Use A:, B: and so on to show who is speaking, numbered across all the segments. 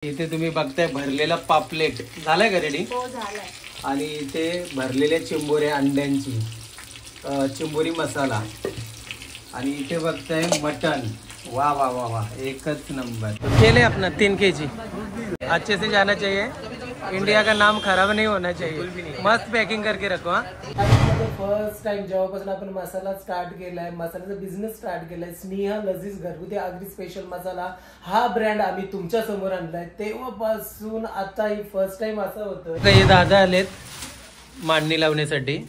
A: इथे तुम्ही बघताय भरलेला पापलेट झालाय का रेडी?
B: हो झालाय.
A: आणि इथे भरलेले चिंबोऱ्या अंड्यांची चिंबोरी मसाला आणि इथे बघताय मटन. वाह वाह वाह वाह, एकच नंबर. केले अपना 3 kg अच्छे से जाना चाहिए. इंडिया का नाम खराब नहीं होना चाहिए. मस्त पॅकिंग करके रखो. फर्स्ट टाइम जेव्हापासून आपण मसाला स्टार्ट केलाय, मसाल्याचा बिझनेस स्टार्ट केलाय, स्नेहा लजीज घरगुती आगरी स्पेशल मसाला हा ब्रँड आम्ही तुमच्या समोर आणलाय, तेव्हापासून आता ही फर्स्ट टाइम असं होतं. हे दादा आलेत मांडणी लावण्यासाठी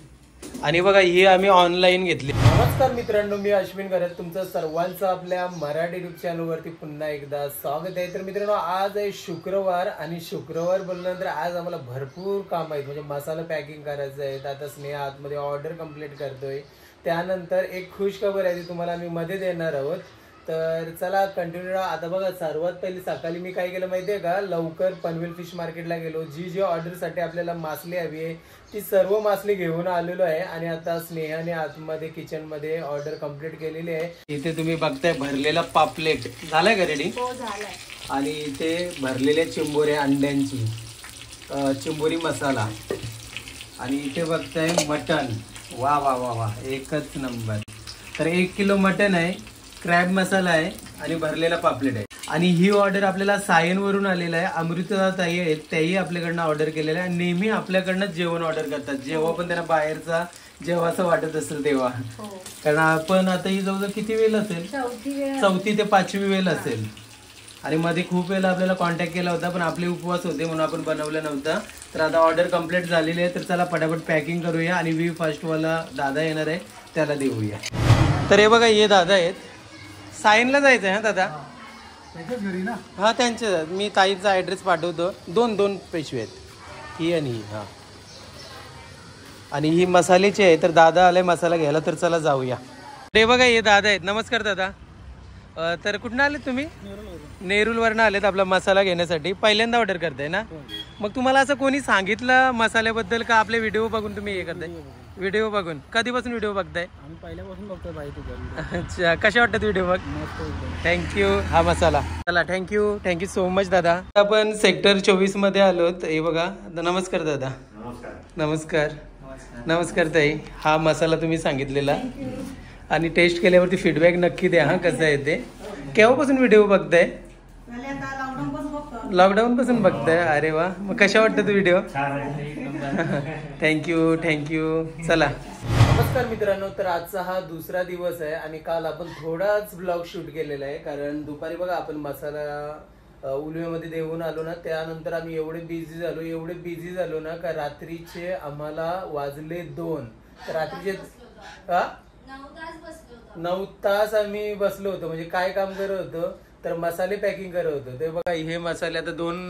A: आणि बघा ही आम्ही ऑनलाईन घेतली. नमस्कार मित्रांनो, मी अश्विन करत तुमचं सर्वांचं आपल्या मराठी युट्यूब चॅनल वरती पुन्हा एकदा स्वागत आहे. तर मित्रांनो, आज आहे शुक्रवार आणि शुक्रवार बोलल्यानंतर आज आम्हाला भरपूर काम आहेत. म्हणजे मसाला पॅकिंग करायचं आहे. आता स्नेहा आतमध्ये ऑर्डर कंप्लीट करतोय. त्यानंतर एक खुश खबर आहे ती तुम्हाला आम्ही मध्ये देणार आहोत. तर चला कंटिन्यू. आता बघा, सर्वात पहिली सकाळी मी काय केलं माहितीये का, लवकर पनवेल फिश मार्केटला गेलो. जी ऑर्डरसाठी आपल्याला मासली हवी आहे ती सर्व मासली घेऊन आलेलो आहे. आणि आता स्नेहाने आतमध्ये किचन मध्ये ऑर्डर कंप्लीट केलेली आहे. इथे तुम्ही बघताय भरलेला पापलेट झालाय का रेडी?
B: हो झालाय.
A: आणि इथे भरलेले चिंबोऱ्या अंड्यांची चिंबोरी मसाला आणि इथे बघताय मटन. वा वा वा वा, एकच नंबर. तर 1 किलो मटन आहे, क्रॅब मसाला आहे आणि भरलेला पापलेट आहे. आणि ही ऑर्डर आपल्याला सायन वरून आलेला आहे. अमृता ताई आहेत, त्याही आपल्याकडनं ऑर्डर केलेलं आहे. नेहमी आपल्याकडनं जेवण ऑर्डर करतात जेव्हा पण त्यांना बाहेरचा जेव्हा असं वाटत असेल तेव्हा. कारण आपण आता ही जवळजवळ किती वेळ असेल, चौथी ते 5वी वेळ असेल. आणि मध्ये खूप वेळेला आपल्याला कॉन्टॅक्ट केला होता, पण आपले उपवास होते म्हणून आपण बनवलं नव्हतं. तर आता ऑर्डर कंप्लीट झालेली आहे. तर चला पटापट पॅकिंग करूया आणि वी फर्स्टवाला दादा येणार आहे त्याला देऊया. तर हे बघा, हे दादा आहेत. सायनला जायचं आहे. हा दादा
C: घरी ना?
A: हा, त्यांचे. मी ताईचा ॲड्रेस पाठवतो. दोन पिशवी आहेत, ही आणि ही. हा, आणि ही मसाल्याची आहे. तर दादा आलाय मसाला घ्यायला, तर चला जाऊया. हे बघा, हे दादा आहेत. नमस्कार दादा. तर कुठून आलेत तुम्ही? नेरूलवरनं आलेत आपला मसाला घेण्यासाठी. पहिल्यांदा ऑर्डर करताय ना? मग तुम्हाला असं कोणी सांगितलं मसाल्याबद्दल का आपले व्हिडिओ बघून तुम्ही हे करताय? व्हिडिओ बघून. कधीपासून व्हिडिओ बघताय?
C: आम्ही पहिल्यापासून बघतोय बाई तुझ्या.
A: अच्छा, कशा वाटतात व्हिडिओ बघ? थँक्यू. हा मसाला चला, थँक्यू सो मच दादा. आपण सेक्टर 24 मध्ये आलोत. हे बघा. नमस्कार दादा. नमस्कार. नमस्कार ताई. हा मसाला तुम्ही सांगितलेला आणि टेस्ट केल्यावरती फीडबॅक नक्की द्या. हा, कसं आहे ते. केव्हापासून व्हिडिओ बघताय? लॉकडाऊन पासून बघताय. अरे वा, मग कशा वाटतात व्हिडिओ? थँक्यू. चला. नमस्कार मित्रांनो, तर आजचा हा दुसरा दिवस आहे आणि काल आपण थोडाच ब्लॉग शूट केलेला आहे. कारण दुपारी बघा आपण मसाला उलव्यामध्ये देऊन आलो ना, त्यानंतर आम्ही एवढे बिझी झालो ना का रात्रीचे आम्हाला वाजले 2. तर रात्रीचे 9 तास आम्ही बसलो होतो. म्हणजे काय काम करत होतो, तर मसाले पॅकिंग करत होतो. ते बघा, हे मसाले आता 2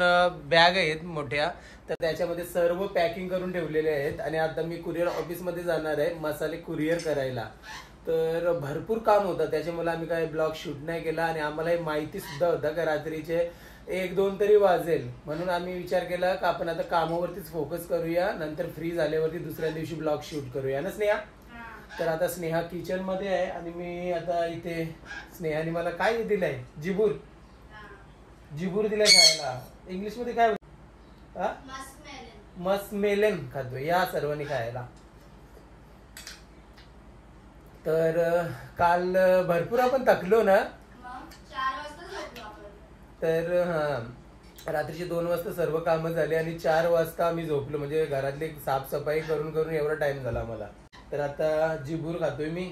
A: बॅग आहेत मोठ्या, तर त्याच्यामध्ये सर्व पॅकिंग करून ठेवलेले आहेत. आणि आता मी कुरिअर ऑफिसमध्ये जाणार आहे मसाले कुरिअर करायला. तर भरपूर काम होतं, त्याच्यामुळे आम्ही काय ब्लॉग शूट नाही केला. आणि आम्हाला हे माहिती सुद्धा होतं का रात्रीचे 1-2 तरी वाजेल, म्हणून आम्ही विचार केला का आपण आता कामावरतीच फोकस करूया, नंतर फ्री झाल्यावरती दुसऱ्या दिवशी ब्लॉग शूट करूया ना स्नेहा. तर आता स्नेहा किचन मध्ये आहे आणि मी आता इथे. स्नेहाने मला काय दिलंय? जिबूर दिलाय खायला. इंग्लिश मध्ये काय? मस्कमेलन खातोय या सर्वांनी खायला. तर काल भरपूर आपण थकलो ना. तर हा, रात्रीचे 2 वाजता सर्व कामं झाली आणि 4 वाजता आम्ही झोपलो. म्हणजे घरातली साफसफाई करून एवढा टाइम झाला मला. तर आता जिबूर खातोय मी.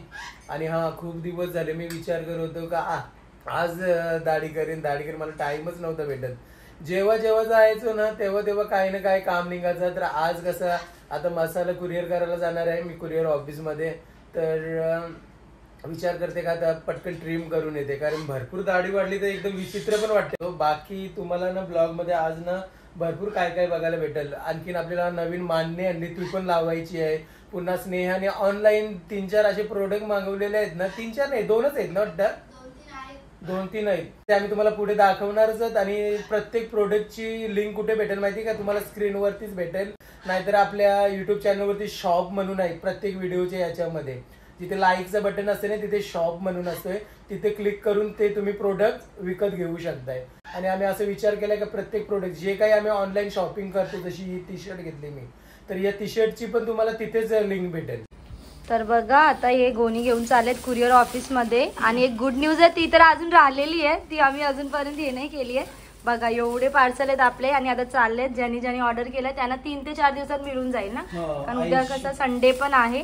A: आणि हा, खूप दिवस झाले मी विचार करत होतो का आज दाढी करेन. मला टाइमच नव्हता भेटत. जेव्हा जायचो ना तेव्हा काही ना काही काम निघायचं. तर आज कसं आता मसाला कुरिअर करायला जाणार आहे मी कुरिअर ऑफिस मध्ये. तर विचार करते का आता पटकन ट्रिम करून येते, कारण भरपूर दाढी वाढली तर एकदम विचित्र पण वाटते. बाकी तुम्हाला ना ब्लॉग मध्ये आज ना भरपूर काय बघायला भेटेल. आणखीन आपल्याला नवीन मांडणी आणली, ती पण लावायची आहे. पुन्हा स्नेहाने ऑनलाईन 3-4 असे प्रोडक्ट मागवलेले आहेत ना. 3-4 नाही, 2च आहेत ना वाटतं. 2-3 आहेत. ते आम्ही तुम्हाला पुढे दाखवणारच आहोत. आणि प्रत्येक प्रोडक्टची लिंक कुठे भेटेल माहिती का तुम्हाला? स्क्रीनवरतीच भेटेल, नाहीतर आपल्या युट्यूब चॅनलवरती शॉप म्हणून आहे प्रत्येक व्हिडिओच्या याच्यामध्ये. जिथे लाईकचं बटन असते ना तिथे शॉप म्हणून असतोय, तिथे क्लिक करून ते तुम्ही प्रोडक्ट विकत घेऊ शकताय. आणि आम्ही असं विचार केलाय की प्रत्येक प्रोडक्ट जे काही आम्ही ऑनलाईन शॉपिंग करतो, जशी ही टी शर्ट घेतली मी, तर या टी शर्टची पण तुम्हाला तिथेच लिंक भेटेल.
B: तर बघा आता हे गोणी घेऊन चालेत कुरिअर ऑफिसमध्ये. आणि एक गुड न्यूज आहे, ती तर अजून राहिलेली आहे, ती आम्ही अजूनपर्यंत हे नाही केली आहे. बघा एवढे पार्सल आहेत आपले आणि आता चाललेत. ज्यांनी ज्यांनी ऑर्डर केलं त्यांना 3 ते 4 दिवसात मिळून जाईल ना, कारण उद्या कसं संडे पण आहे.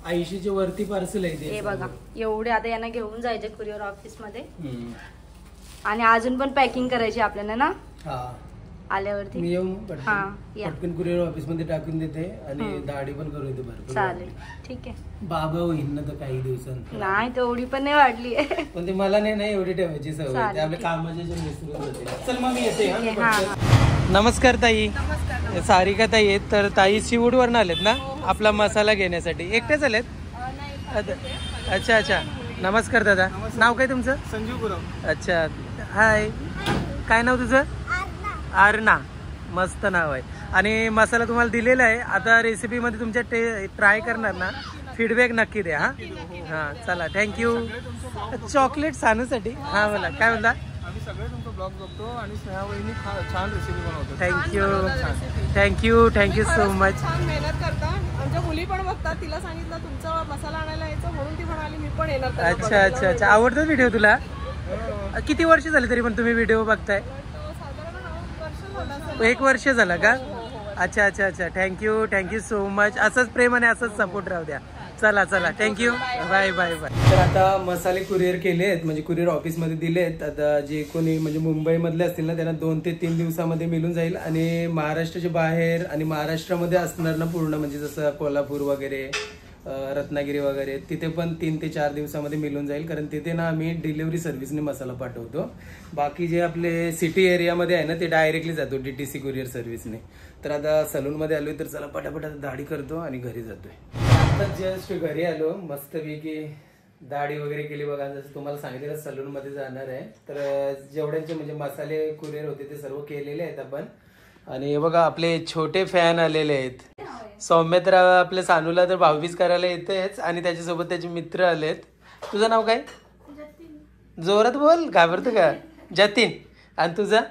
A: 80च्या वरती पार्सल आहे
B: हे बघा एवढे आता यांना घेऊन जायचे कुरिअर ऑफिसमध्ये. आणि अजून पण पॅकिंग करायची आपल्याला ना आल्यावरती.
A: मी येऊन पटकन कुरिअर ऑफिस मध्ये टाकून देते आणि दाढी पण करू येते भरपूर.
B: चालेल ठीक आहे.
A: बाबा होईल ना तर काही दिवसांत.
B: नाही तेवढी पण नाही वाढली आहे,
A: पण ते मला नाही एवढी ठेवायची सवय, आपल्या कामाच्या विसरून होते. चल मग मी येते. नमस्कार ताई. सारिका ताई आहेत. तर ताई सीवूड वरून आलेत ना आपला मसाला घेण्यासाठी. एकटेच आलेत? अच्छा अच्छा. नमस्कार दादा. नाव काय तुमचं?
C: संजीव गुरव.
A: अच्छा हाय. काय नाव तुझं? आरणा. मस्त नाव आहे. आणि मसाला तुम्हाला दिलेला आहे. आता रेसिपी मध्ये तुमच्या ट्राय करणार ना, फीडबॅक नक्की द्या. हा चला थँक्यू. चॉकलेट सानूसाठी. हा बोला काय बोलता?
C: आम्ही सगळे तुमचा ब्लॉग बघतो आणि स्नेहा वहिनी छान रेसिपी बनवतो.
A: Thank you so much.
D: छान मेहनत करता. आमच्या मुली पण बघतात. तिला सांगितलं तुमचा मसाला आणायला यायचं म्हणून ती म्हणाली मी पण येणार.
A: अच्छा. आवडतो व्हिडिओ तुला? किती वर्ष झाली तरी पण तुम्ही व्हिडिओ बघताय? 1 वर्ष झालं का? अच्छा. Thank you so much. असंच प्रेम आणि असंच सपोर्ट राहू द्या. चला थँक्यू. बाय. तर आता मसाले कुरिअर केले आहेत, म्हणजे कुरिअर ऑफिस मध्ये दिलेत. आता जे कोणी म्हणजे मुंबई मधले असतील ना त्यांना 2 ते 3 दिवसामध्ये मिळून जाईल. आणि महाराष्ट्राच्या बाहेर आणि महाराष्ट्रामध्ये असणार ना पूर्ण, म्हणजे जसं कोल्हापूर वगैरे, रत्नागिरी वगैरे, तिथे पण 3 ते 4 दिवसामध्ये मिळून जाईल. कारण तिथे ना आम्ही डिलिव्हरी सर्व्हिसने मसाला पाठवतो. बाकी जे आपले सिटी एरियामध्ये आहे ना ते डायरेक्टली जातो DTC कुरिअर सर्व्हिसने. तर आता सलूनमध्ये आलोय, तर चला पटापट दाढी करतो आणि घरी जातोय. आता जस्ट घरी आलो, मस्तपैकी दाढी वगैरे केली. बघा जसं तुम्हाला सांगितलं सलून मध्ये जाणार आहे. तर जेवढ्यांचे म्हणजे मसाले कुरिअर होते ते सर्व केलेले आहेत आपण. आणि हे बघा आपले छोटे फॅन आलेले आहेत. सौम्य तर आपल्या सानूला तर 22 करायला येतेच आणि त्याच्यासोबत त्याचे मित्र आलेत. तुझं नाव काय? जोरात बोल, घाबरतो का? जतीन. आणि तुझा?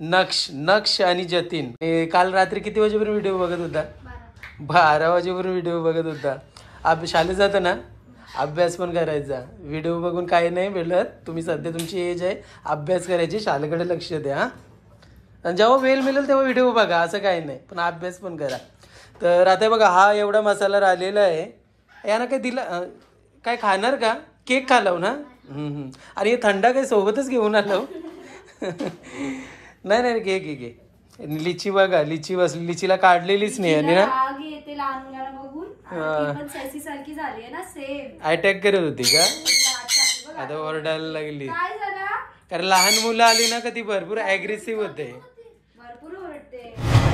A: नक्ष आणि जतीन. काल रात्री किती वाजेपर्यंत व्हिडिओ बघत होता? 12 वाजेपर्यंत व्हिडिओ बघत होता. शाळेत जाता ना, अभ्यास पण करायचा. व्हिडिओ बघून काही नाही भेटत. तुम्ही सध्या तुमची एज आहे, अभ्यास करायची, शाळेकडे लक्ष द्या. आणि जेव्हा वेळ मिळेल तेव्हा व्हिडिओ बघा, असं काही नाही, पण अभ्यास पण करा. तर आता बघा हा एवढा मसाला राहिलेला आहे. यानं काय दिलं? काय खाणार का? केक खालाव ना. आणि हे थंडा काही सोबतच घेऊन आलो. नाही घे. लिची बघा, लिची बसली, लिचीला काढलेलीच नाही आणि ना अटॅक करत होती का? आता ओरडायला लागली. कारण लहान मुलं आली ना का ती भरपूर अग्रेसिव्ह होते.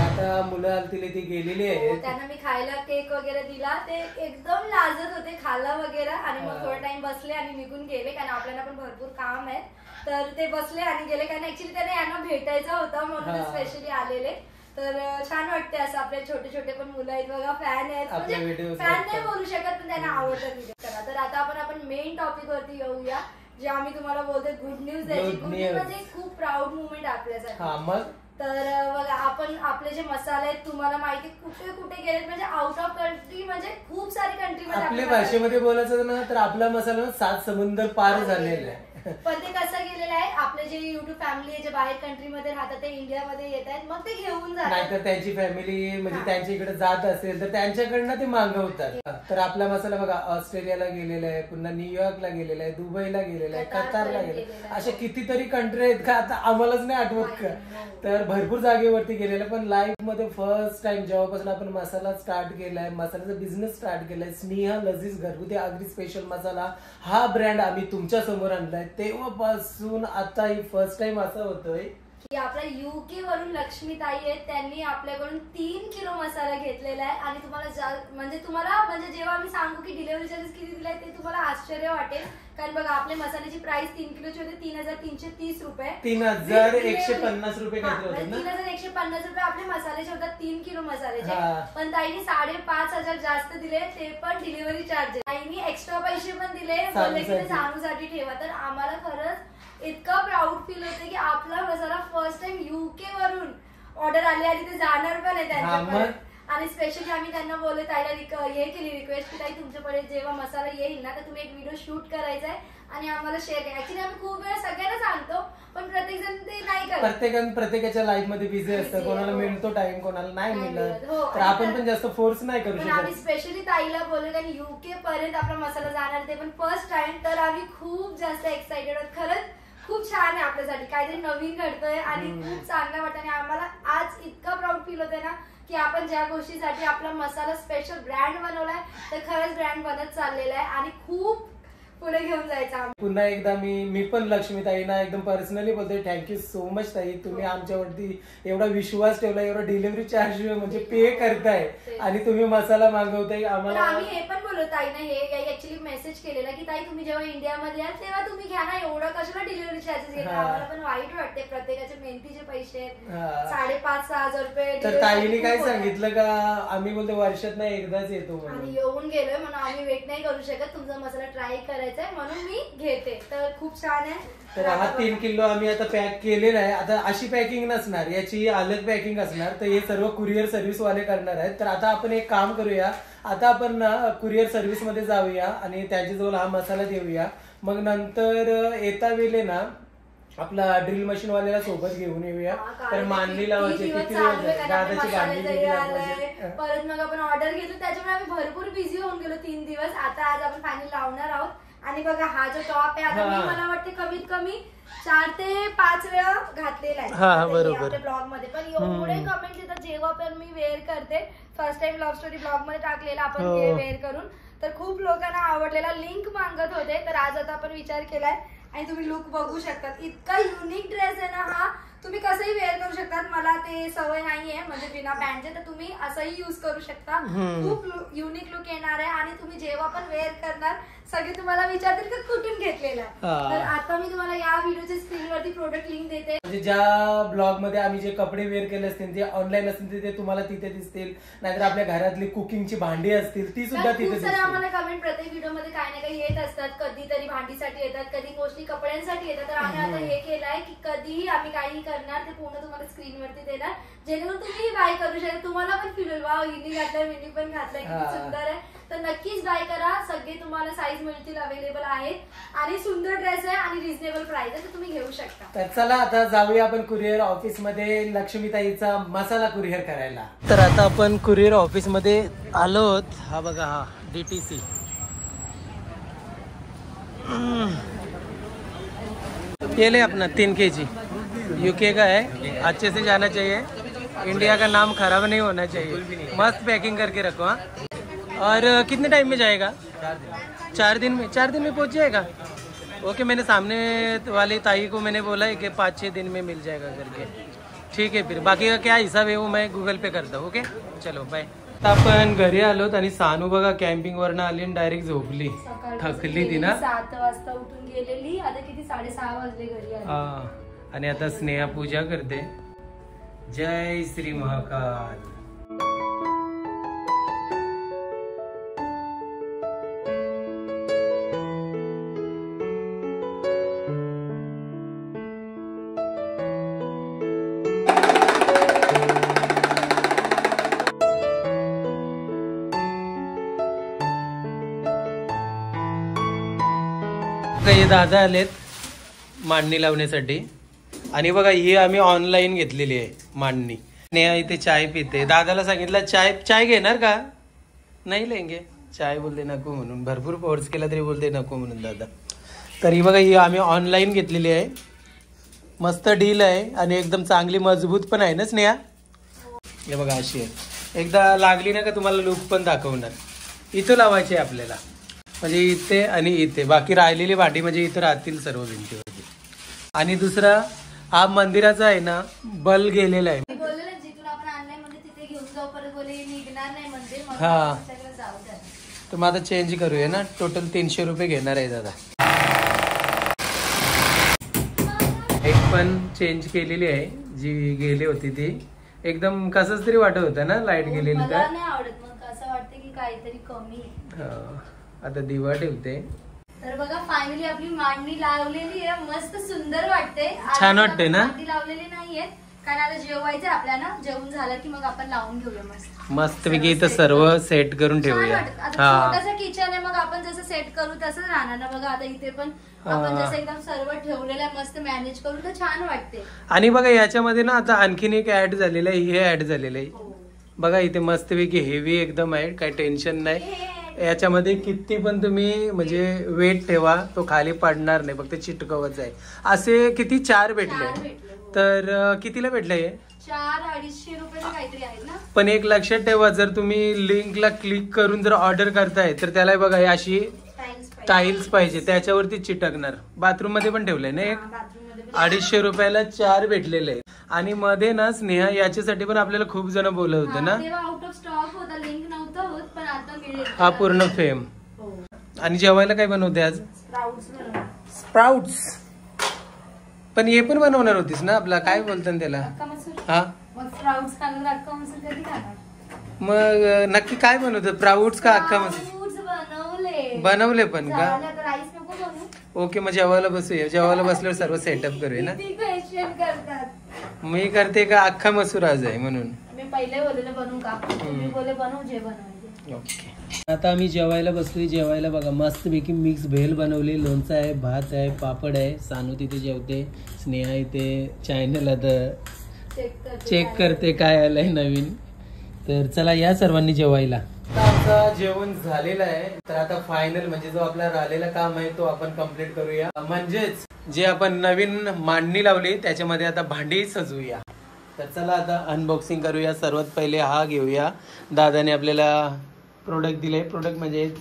A: आता मुलं आली ती गेलेली आहे.
B: त्यांना मी खायला केक वगैरे दिला, ते एकदम लाजत होते, खाल्ला वगैरे. आणि मग थोडा टाइम बसले आणि निघून गेले, कारण आपल्याला पण भरपूर काम आहे. तर ते बसले आणि गेले, कारण ऍक्च्युली त्यांना यांना भेटायचा होता म्हणून स्पेशली आलेले. तर छान वाटते असं, आपले छोटे पण मुलं आहेत बघा, फॅन आहेत. म्हणजे फॅन नाही बोलू शकत, पण त्यांना आवडतात व्हिडिओ करा. तर आता आपण मेन टॉपिक वरती येऊया, जे आम्ही तुम्हाला बोलतोय गुड न्यूज द्यायची. गुड न्यूज म्हणजे खूप प्राऊड मुवमेंट आपल्यासाठी. तर बघा आपण आपले जे मसाले आहेत तुम्हाला माहिती कुठे कुठे गेलेत, म्हणजे आउट ऑफ कंट्री, म्हणजे खूप सारी कंट्री मध्ये.
A: आपल्या भाषेमध्ये बोलायचं ना तर आपला मसाला 7 समुद्र पार झालेला आहे.
B: पण ते कसं गेलेलं आहे, आपले जे युट्यूब फॅमिली आहे जे बाहेर कंट्रीमध्ये राहतात ते इंडियामध्ये येत आहेत, मग ते घेऊन जातात.
A: नाहीतर त्यांची फॅमिली म्हणजे त्यांच्या इकडे जात असेल तर त्यांच्याकडनं ते मागवतात. तर आपला मसाला बघा ऑस्ट्रेलियाला गेलेला आहे, पुन्हा न्यूयॉर्कला गेलेला आहे, दुबईला गेलेला आहे, कतारला गेलेला आहे. अशा कितीतरी कंट्री आहेत का आता आम्हालाच नाही आठवत का. तर भरपूर जागेवरती गेलेला. पण लाईफ मध्ये फर्स्ट टाइम जेव्हापासून आपण मसाला स्टार्ट केलाय, मसाल्याचा बिझनेस स्टार्ट केलाय, स्नेहा लजीज घरगुती आगरी स्पेशल मसाला हा ब्रँड आम्ही तुमच्या समोर आणलाय, तेव्हापासून आता ही फर्स्ट टाइम असं होतोय
B: की आपल्या UK वरून लक्ष्मीताई आहेत, त्यांनी आपल्याकडून 3 किलो मसाला घेतलेला आहे. आणि तुम्हाला जेव्हा आम्ही सांगू की डिलिव्हरी चार्जेस किती दिले ते तुम्हाला आश्चर्य वाटेल. कारण बघा आपल्या मसाल्याची प्राइस 3 किलोची होते 3,330 रुपये.
A: 3,150 रुपये काहीतरी होते ना.
B: 3,150 रुपये आपले मसाल्याचे होतात 3 किलो मसाल्याचे. पण ताईने 5,500 जास्त दिले, ते पण डिलिव्हरी चार्जेस. ताईने एक्स्ट्रा पैसे पण दिले, बोलले की ते सानूसाठी ठेवा. तर आम्हाला खरंच इतकं प्राऊड फील होते की आपला मसाला फर्स्ट टाइम UK वरून ऑर्डर आली आणि ते जाणार पण आहे त्यांच्याकडे. आणि स्पेशली आम्ही त्यांना बोलले, ताईला हे केली रिक्वेस्ट की ताई तुमच्याकडे जेव्हा मसाला येईल ना तर तुम्ही एक व्हिडिओ शूट करायचा आहे आणि आम्हाला शेअर करा. ऍक्च्युली आम्ही खूप वेळा सगळ्यांना सांगतो पण प्रत्येक जण ते नाही करत.
A: प्रत्येकाच्या लाईफ मध्ये बिझी असतं, कोणाला मिळतो टाइम कोणाला नाही मिळत. तर आपण पण जास्त फोर्स नाही करू शकत.
B: आम्ही स्पेशली ताईला बोललो कारण UK पर्यंत आपला मसाला जाणार ते पण फर्स्ट टाइम. तर आम्ही खूप जास्त एक्साइटेड आहोत. खरंच खूप छान आहे आपल्यासाठी, काहीतरी नवीन घडतंय आणि खूप चांगलं वाटतं. आणि आम्हाला आज इतका प्राऊड फील होतंय ना की आपण ज्या गोष्टीसाठी आपला मसाला स्पेशल ब्रँड बनवलाय तर खरंच ब्रँड बनत चाललेला आहे आणि खूप पुढे घेऊन जायचं.
A: पुन्हा एकदा मी पण लक्ष्मीताईंना एकदम पर्सनली बोलतोय, थँक्यू सो मच ताई. तुम्ही आमच्यावरती एवढा विश्वास ठेवला, एवढा डिलिव्हरी चार्ज म्हणजे पे करताय आणि तुम्ही मसाला मागवताय आम्हाला.
B: आम्ही हे पण बोललो ताईना, हे ऍक्च्युअली मेसेज केलेला की ताई तुम्ही जेव्हा इंडियामध्ये याल तेव्हा तुम्ही घ्या ना, एवढं कशाला डिलिव्हरी चार्जेस घेता. आम्हाला पण वाईट वाटते, प्रत्येकाचे मेहनतीचे पैसे 5,500-6,000 रुपये.
A: तर ताईने काय सांगितलं का आम्ही बोलतो वर्षात नाही एकदाच येतो
B: आणि येऊन गेलोय म्हणून आम्ही वेट नाही करू शकत, तुमचा मसाला ट्राय करायचा म्हणून मी घेते. तर खूप छान आहे.
A: तर हा 3 किलो आम्ही आता पॅक केलेला आहे. आता अशी पॅकिंग नसणार, याची अलग पॅकिंग असणार. तर हे सर्व कुरिअर सर्व्हिस वाले करणार आहेत. तर आता आपण एक काम करूया, आता आपण ना कुरिअर सर्व्हिस मध्ये जाऊया आणि त्यांच्याजवळ हा मसाला देऊया. मग नंतर येता वेळेला ना आपला ड्रिल मशीन वाल्याला सोबत घेऊन येऊया. तर मांडणी लावायची किती दिवस दादाची गांडी
B: परत मग आपण ऑर्डर घेतो, त्याच्यामुळे आम्ही भरपूर बिझी होऊन गेलो 3 दिवस. आता आज आपण फायनल लावणार आहोत. आणि बघा हा जो टॉप आहे आता मी मला वाटते कमीत कमी 4 ते 5 वेळा घातलेला आहे आपल्या ब्लॉग मध्ये. पण एवढे कमेंट येतात जेव्हा पण मी वेअर करते. First time love story blog मध्ये टाकलेला आपण वेअर करून, तर खूप लोकांना आवडलेला, लिंक मागत होते. तर आज आता आपण विचार केलाय आणि तुम्ही लुक बघू शकता. इतका युनिक ड्रेस आहे ना हा, तुम्ही कसंही वेअर करू शकतात. मला ते सवय नाहीये म्हणजे बिना पॅन्टचे, तर तुम्ही असंही युज करू शकता. खूप युनिक लुक येणार आहे आणि तुम्ही जेव्हा पण वेअर करणार सगळे तुम्हाला विचारतील की कुठून घेतलेला. तर आता मी तुम्हाला या व्हिडिओच्या स्क्रीनवरती प्रोडक्ट लिंक देते.
A: म्हणजे ज्या ब्लॉग मध्ये आम्ही जे कपडे वेअर केले असतील ते ऑनलाईन असतील ते तुम्हाला तिथे दिसतील. नाहीतर आपल्या घरातली कुकिंगची भांडी असतील ती सुद्धा तिथे दिसतील.
B: आम्हाला कमेंट प्रत्येक व्हिडिओ मध्ये काही ना काही येत असतात. कधीतरी भांडीसाठी येतात, कधी मोस्टली कपड्यांसाठी येतात. तर आम्ही आता हे केलंय की कधीही आम्ही काही करणार ते पूर्ण तुम्हाला स्क्रीनवरती देणार, जेणेकरून तुम्ही बाय करू शकता. तुम्हाला पण फील होईल वाव हिने घातलंय, मिनी पण घातलंय, किती सुंदर आहे. तर नक्कीच बाय करा. सगळे तुम्हाला साईज मिळतील, अवेलेबल आहेत आणि सुंदर ड्रेस आहे आणि रिझनेबल प्राइस आहे, तर तुम्ही घेऊ शकता.
A: तर चला आता जाऊया आपण कुरिअर ऑफिस मध्ये लक्ष्मीताईचा मसाला कुरिअर करायला. तर आता आपण कुरिअर ऑफिस मध्ये आलो आहोत. हा बघा, हा DTC. ये ले अपना 3 kg UK का है, अच्छे से जाना चाहिए, इंडिया का नाम खराब नहीं होना चाहिए. मस्त पैकिंग करके रखो. हाँ, और कितने टाइम में जाएगा? 4 दिन में. 4 दिन में पहुंच जाएगा. ओके, मैंने सामने वाली ताई को मैंने बोला है कि 5-6 दिन में मिल जाएगा करके. ठीक आहे. फिर बाकी का क्या हिसाब आहे वो मैं गूगल पे करता हूँ. ओके, चलो बाय. आपण घरी आलोत आणि सानू बघा कॅम्पिंग वरनं आली आणि डायरेक्ट झोपली, थकली ती ना.
B: 7 वाजता उठून गेलेली, आता किती 6:30 वाजले घरी आली.
A: हा, आणि आता स्नेहा पूजा करते. जय श्री महाकाल. हे दादा आलेत मांडणी लावण्यासाठी. आणि बघा ही आम्ही ऑनलाईन घेतलेली आहे मांडणी. स्नेहा इथे चाय पिते. दादाला सांगितलं चाय घेणार का? नाही लेंगे चाय, बोलते नको म्हणून. भरपूर फोर्स केला तरी बोलते नको म्हणून दादा. तर ही बघा ही आम्ही ऑनलाईन घेतलेली आहे. मस्त डील आहे आणि एकदम चांगली मजबूत पण आहे ना स्नेहा. हे बघा अशी आहे. एकदा लागली ना का तुम्हाला लुक पण दाखवणार. इथं लावायची आहे आपल्याला, म्हणजे इथे आणि इथे. बाकी राहिलेली भांडी म्हणजे इथं राहतील सर्व भिंतीवरती. आणि दुसरा हा मंदिराचा आहे ना बल गेलेला आहे.
B: मी बोलले जिथून आपण आणलंय म्हणजे तिथे घेऊन जाऊ, परत बोले निघणार नाही मंदिर, मग
A: हा.
B: सगळं जाऊ द्या.
A: तर मग आता चेंज करूया ना. टोटल 300 रुपये घेणार आहे दादा. एक पण चेंज केलेली आहे जी गेली होती ती. एकदम कसंच तरी वाटत होतं ना लाईट गेलेली
B: मला
A: तर.
B: नाही आवडत, मग असं वाटतं की काहीतरी कमी आहे.
A: आता दिवा ठेवते.
B: तर बघा फायनली आपली मांडणी लावलेली आहे, मस्त सुंदर वाटते.
A: छान वाटते ना?
B: मांडणी लावलेली नाहीये कारण आता जेवायचं आपल्याला, जेवून झालं की मग आपण लावून घेऊया मस्त.
A: मस्तपैकी इथं सर्व सेट करून
B: छान
A: ठेवूया.
B: वाटतं. आता
A: हा
B: छोटंसं किचन आहे, मग आपण जसं सेट करू तसंच राहणार ना. बघा आता इथे पण आपण जसं एकदम सर्व ठेवलेलं आहे मस्त मॅनेज करून, तर छान वाटते.
A: आणि बघा याच्यामध्ये ना आता आणखीन एक ऍड झालेलं आहे. हे ऍड झालेलं आहे बघा इथे मस्तपैकी हेवी एकदम आहे, काही टेन्शन नाही. याच्यामध्ये किती पण तुम्ही म्हणजे वेट ठेवा तो खाली पडणार नाही, फक्त चिटकवत आहे. असे किती 4 भेटले. तर कितीला भेटले हे?
B: 400-250 रुपये काहीतरी आहेत ना.
A: पण एक लक्षात ठेवा, जर तुम्ही लिंकला क्लिक करून जर ऑर्डर करताय तर त्याला बघा हे अशी टाईल्स पाहिजे, त्याच्यावरती चिटकणार. बाथरूम मध्ये पण ठेवलंय ना एक. 250 रुपयाला 4 भेटलेले आहेत. आणि मध्ये ना स्नेहा याच्यासाठी पण आपल्याला खूप जण बोलत होते ना.
B: आउट ऑफ स्टॉक होता, लिंक नव्हता होत, पण आता मिळेल.
A: हा पूर्ण फेम. आणि जेवायला काय बनवते आज? स्प्राउट्स. पण हे पण बनवणार होतीस ना आपला, काय बोलतात त्याला? हा
B: मग स्प्राउट्स खाणार, अख्खा मसूर कधी खाणार?
A: मग नक्की काय बनवतात? स्प्राउट्स का अख्खा मसूर? बनवले पण का?
B: राईस नको बनवू.
A: ओके, मग जेवायला बसूया. जेवायला बसल्यावर सर्व सेटअप करूया ना.
B: किती क्वेश्चन करतात.
A: मी करते का अख्खा मसूर आज आहे म्हणून?
B: मी पहिले बोलले बनवू का, तुम्ही बोले बनवू जे बनवायचे.
A: ओके, आता आम्ही जेवायला बसलोय. जेवायला बघा मस्तपैकी मिक्स भेल बनवली, लोणचं आहे, भात आहे, पापड आहे. सानू तिथे जेवते, स्नेहा इथे चॅनल आता चेक करते काय आलंय नवीन. तर चला या सर्वांनी जेवायला. आमचं जेवण झालेलं आहे. तर आता फायनल म्हणजे जो आपला राहिलेला काम आहे तो आपण कम्प्लीट करूया. म्हणजेच जे आपण नवीन मांडणी लावली त्याच्यामध्ये आता भांडी सजवूया. तर चला आता अनबॉक्सिंग करूया. सर्वात पहिले हा घेऊया. दादाने आपल्याला प्रोडक्ट दिले. प्रोडक्ट म्हणजे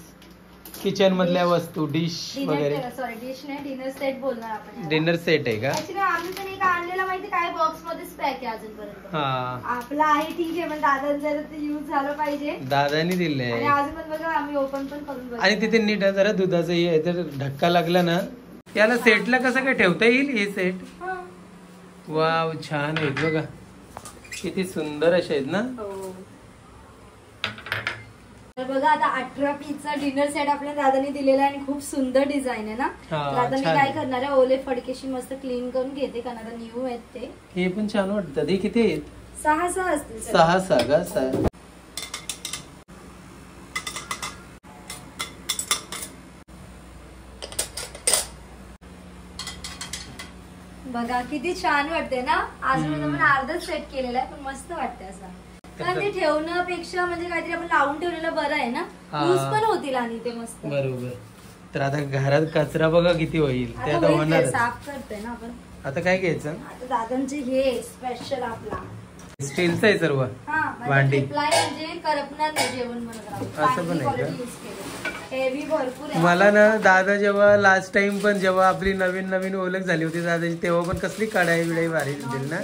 A: किचन मधल्या वस्तू, डिश वगैरे.
B: सॉरी डिश नाही, डिनर सेट बोलणार आपण.
A: डिनर सेट आहे का?
B: ऍक्च्युली आम्ही पण एक आणलेला माहिती काय, बॉक्स मध्येच पॅक आहे अजूनपर्यंत.
A: हा
B: आपला आहे ठीक आहे, पण दादांचं ते युज झालं पाहिजे.
A: दादानी दिले.
B: आणि अजून पण बघा आम्ही ओपन पण करून बघू.
A: आणि तिथे नीट जरा दुधाचं हे आहे, तर धक्का लागला ना याला सेटला कसं काय ठेवता येईल हे सेट. वाव छान आहेत बघा, किती सुंदर असे आहेत ना.
B: तर बघा आता 18 पीसचा डिनर सेट आपल्या दादानी दिलेला आहे आणि खूप सुंदर डिझाईन आहे ना. आता मी काय करणार आहे, ओले फडकेशी मस्त क्लीन करून घेते कारण आता न्यू आहेत ते.
A: हे पण छान वाटतात. हे किती आहेत?
B: 6 असतील.
A: 6 का? 6.
B: बघा किती छान वाटते ना. अजून आपण अर्धच सेट केलेला आहे, पण मस्त वाटते असं. कारण ते ठेवण्यापेक्षा म्हणजे काहीतरी आपण लावून ठेवलेलं बरं आहे ना, यूज पण होतील आणि ते मस्त.
A: बरोबर. तर आता घरात कचरा बघा किती होईल, ते आता होणार.
B: साफ करतोय ना आपण.
A: आता काय घ्यायचं?
B: आता दादांचे हे स्पेशल आपला
A: स्टीलचं आहे सर्व भांडी.
B: म्हणजे करपणार नाही जेवण बनवताना.
A: असं पण आहे का?
B: हेवी भरपूर आहे.
A: मला ना दादा जेव्हा लास्ट टाइम पण जेव्हा आपली नवीन ओळख झाली होती दादाची, तेव्हा पण कसली कढाई बिडाई भारी दिली ना.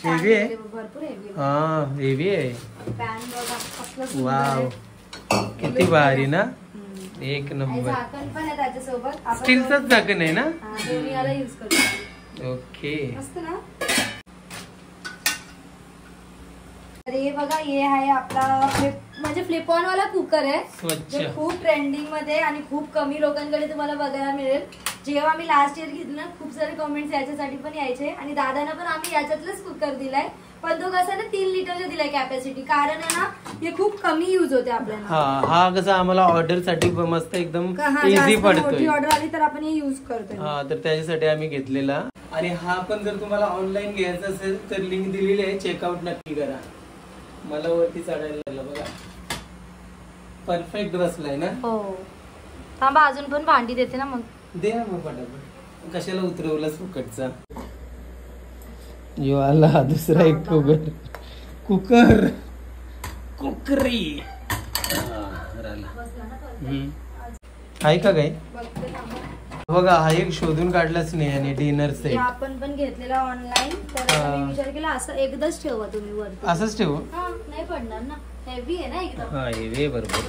A: हेवी आहे.
B: भरपूर हेवी.
A: हा हेवी आहे.
B: पॅन बघा कसलं सुंदर
A: वाव
B: आहे.
A: किती भारी ना. एक
B: आणि
A: नंबर.
B: झाकण पण आहे त्याच्यासोबत. आपण
A: स्टीलचंच झाकण आहे ना.
B: दोन्ही याला यूज करू.
A: ओके
B: मस्त ना. तर हे बघा, हे आहे आपला म्हणजे फ्लिप ऑन वाला कुकर आहे.
A: स्वच्छ.
B: खूप ट्रेंडिंग मध्ये आणि खूप कमी लोकांकडे तुम्हाला बघायला मिळेल. जेव्हा आम्ही लास्ट इयर घेतलं ना, खूप सारे कमेंट्स याच्यासाठी पण यायचे. आणि दादांना पण आम्ही याच्यातलंच कुकर दिलाय, पण तो कसा ना 3 लिटरचा दिलाय कॅपॅसिटी. कारण आहे ना हे खूप कमी युज होते आपल्याला.
A: हा कसा आम्हाला ऑर्डर साठी मस्त एकदम इझी पडतोय.
B: मोठी ऑर्डर आली तर आपण हे युज करतोय.
A: हा तर त्याच्यासाठी आम्ही घेतलेला. आणि हा पण जर तुम्हाला ऑनलाईन घ्यायचा असेल तर लिंक दिलेली आहे, चेकआउट नक्की करा. मला वरती चढायला लागलं बघा. परफेक्ट बसलाय ना.
B: हो थांबा, अजून पण भांडी देते ना. मग
A: दे ना मग पटापट. कशाला उतरवलास फुकटचा. यो आला दुसरा एक कुकर कुकरी. आहे का काय? बघा हा एक शोधून काढलाच नाही आणि डिनर सेट
B: आपण पण घेतलेला ऑनलाईन, तर मी विचार केला असं एकदाच ठेवा तुम्ही वरती.
A: असंच ठेवू.
B: हा नाही पडणार ना, हेवी आहे ना एकदम.
A: हा हेवी आहे बरोबर,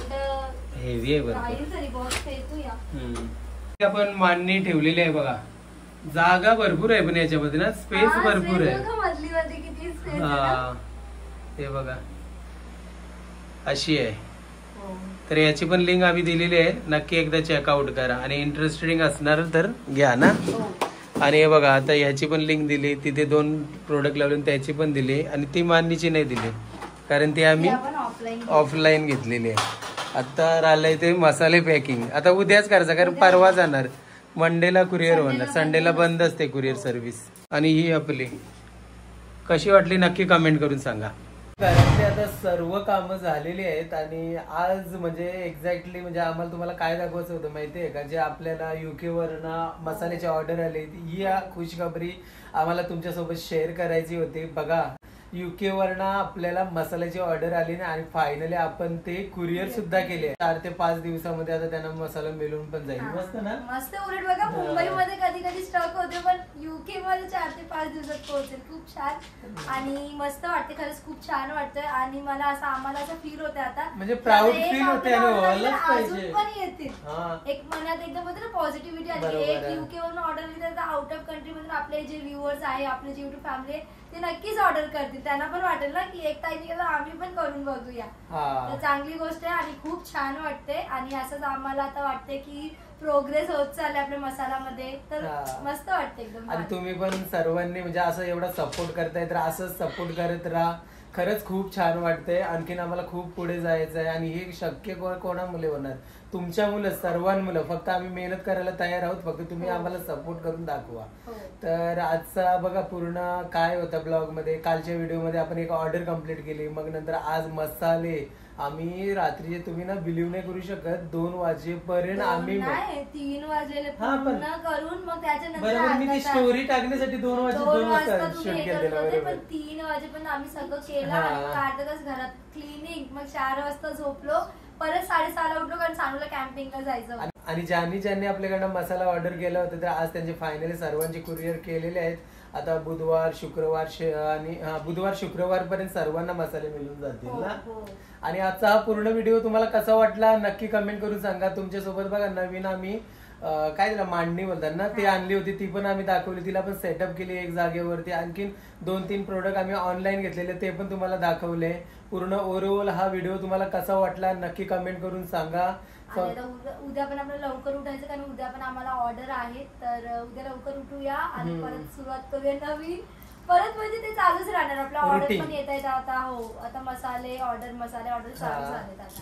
A: हेवी आहे बरोबर.
B: राहील तरी बॉक्स फेकूया.
A: आपण मांडणी ठेवलेली आहे बघा, जागा भरपूर आहे पण याच्यामध्ये ना स्पेस भरपूर आहे.
B: मधली मध्ये किती स्पेस
A: हा हे बघा अशी आहे.
B: हो.
A: तर याची पण लिंक आम्ही दिलेली आहे, नक्की एकदा चेकआउट करा आणि इंटरेस्टिंग असणार तर घ्या ना. आणि हे बघा आता ह्याची पण लिंक दिली, तिथे 2 प्रोडक्ट लावले त्याची पण दिली आणि ती मांडणीची नाही दिली कारण ती आम्ही ऑफलाईन घेतलेली आहे. आता राहिलंय ते मसाले पॅकिंग, आता उद्याच करायचं कारण परवा जाणार, मंडेला कुरिअर होणार, संडेला बंद असते कुरिअर सर्व्हिस. आणि ही आपली कशी वाटली नक्की कमेंट करून सांगा. घरातली आता सर्व कामं झालेली आहेत आणि आज म्हणजे एक्झॅक्टली म्हणजे आम्हाला तुम्हाला काय दाखवायचं होतं माहितीये का, जे आपल्याला UK वरनं मसाल्याची ऑर्डर आली ही खुशखबरी आम्हाला तुमच्यासोबत शेअर करायची होती. बघा UK वरनं आपल्याला मसाल्याची ऑर्डर आली ना आणि फायनली आपण ते कुरिअर सुद्धा केले. 4 ते 5 दिवसामध्ये आता त्यांना मसाला मिळून पण जाईल. मस्त ना,
B: मस्त. उलट बघा मुंबईमध्ये कधी कधी स्टॉक होते पण UK मध्ये 4 ते 5 दिवसात पोहोचेल. खूप छान आणि मस्त वाटते, खरंच खूप छान वाटतंय. आणि मला असं आम्हाला असं फील होते आता
A: म्हणजे प्राऊड फील होते आणि व्हायलाच पाहिजे.
B: पण येतील एक मनात एकदम होते ना पॉझिटिव्हिटी आली. एक UK वरून ऑर्डर दिली तर आउट ऑफ कंट्री मधून आपले जे व्ह्युअर्स आहे, आपले जे युट्यूब फॅमिली आहे ते नक्कीच ऑर्डर करतील. त्यांना पण वाटेल ना की एक ताईने केलं आम्ही पण करून बघूया. तर चांगली गोष्ट आहे आणि खूप छान वाटते. आणि असंच आम्हाला आता वाटते की प्रोग्रेस होत चालले आपल्या मसाल्यामध्ये, तर मस्त वाटते एकदम.
A: आणि तुम्ही पण सर्वांनी म्हणजे असं एवढा सपोर्ट करताय तर असंच सपोर्ट करत राहा. खरंच खूप छान वाटतंय. आणखीन आम्हाला खूप पुढे जायचं आहे आणि हे शक्य कोणामुळे होणार, तुमच्यामुळे, सर्वांमुळे. फक्त आम्ही मेहनत करायला तयार आहोत, फक्त तुम्ही आम्हाला सपोर्ट करून दाखवा. तर आजचा बघा पूर्ण काय होतं ब्लॉग मध्ये, कालच्या व्हिडिओ मध्ये आपण एक ऑर्डर कंप्लीट केली, मग नंतर आज मसाले आम्ही रात्रीचे तुम्ही ना बिलीव्ह नाही करू शकत 2 वाजेपर्यंत आम्ही
B: 3 वाजेले पूर्ण करून मग त्याच्यानंतर
A: मी ती स्टोरी टाकण्यासाठी 2 वाजता शूट केलेलं.
B: पण 3 वाजेपर्यंत आम्ही सगळं केलं आणि अर्धा तास घरात क्लिनिंग, मग 4 वाजता झोपलो, परत 6:30ला उठलो कारण सांगूला कॅम्पिंगला जायचं. आणि
A: ज्यांनी आपल्याकडनं मसाला ऑर्डर केला होता तर आज त्यांचे फायनली सर्वांचे कुरिअर केलेले आहेत. आता बुधवार शुक्रवार पर्यंत सर्वांना मसाले मिळून जातील ना. आणि आजचा हा पूर्ण व्हिडिओ तुम्हाला कसा वाटला नक्की कमेंट करून सांगा. तुमच्यासोबत बघा नवीन आम्ही काय त्याला मांडणी बोलतात ना, ती आणली होती, ती पण आम्ही दाखवली, तिला पण सेटअप केली एक जागेवरती. आणखीन 2-3 प्रोडक्ट आम्ही ऑनलाईन घेतलेले ते पण तुम्हाला दाखवले. पूर्ण ओव्हरऑल हा व्हिडिओ तुम्हाला कसा वाटला नक्की कमेंट करून सांगा.
B: उद्या पण आपल्याला लवकर उठायचं कारण उद्या पण आम्हाला ऑर्डर आहे, तर उद्या लवकर उठूया आणि परत सुरुवात करूया नवीन. परत म्हणजे ते चालूच राहणार आपला ऑर्डर पण येत आहेत आता. आता मसाले ऑर्डर चालू झालेत आता.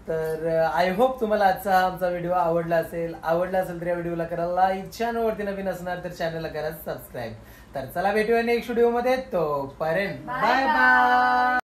A: तर आय होप तुम्हाला आजचा आमचा व्हिडिओ आवडला असेल तर या व्हिडिओला करा लाईक, चॅनलवरती नवीन असणार तर चॅनलला करा सबस्क्राईब. तर चला भेटूया नेक्स्ट व्हिडिओ मध्ये, तोपर्यंत बाय बाय.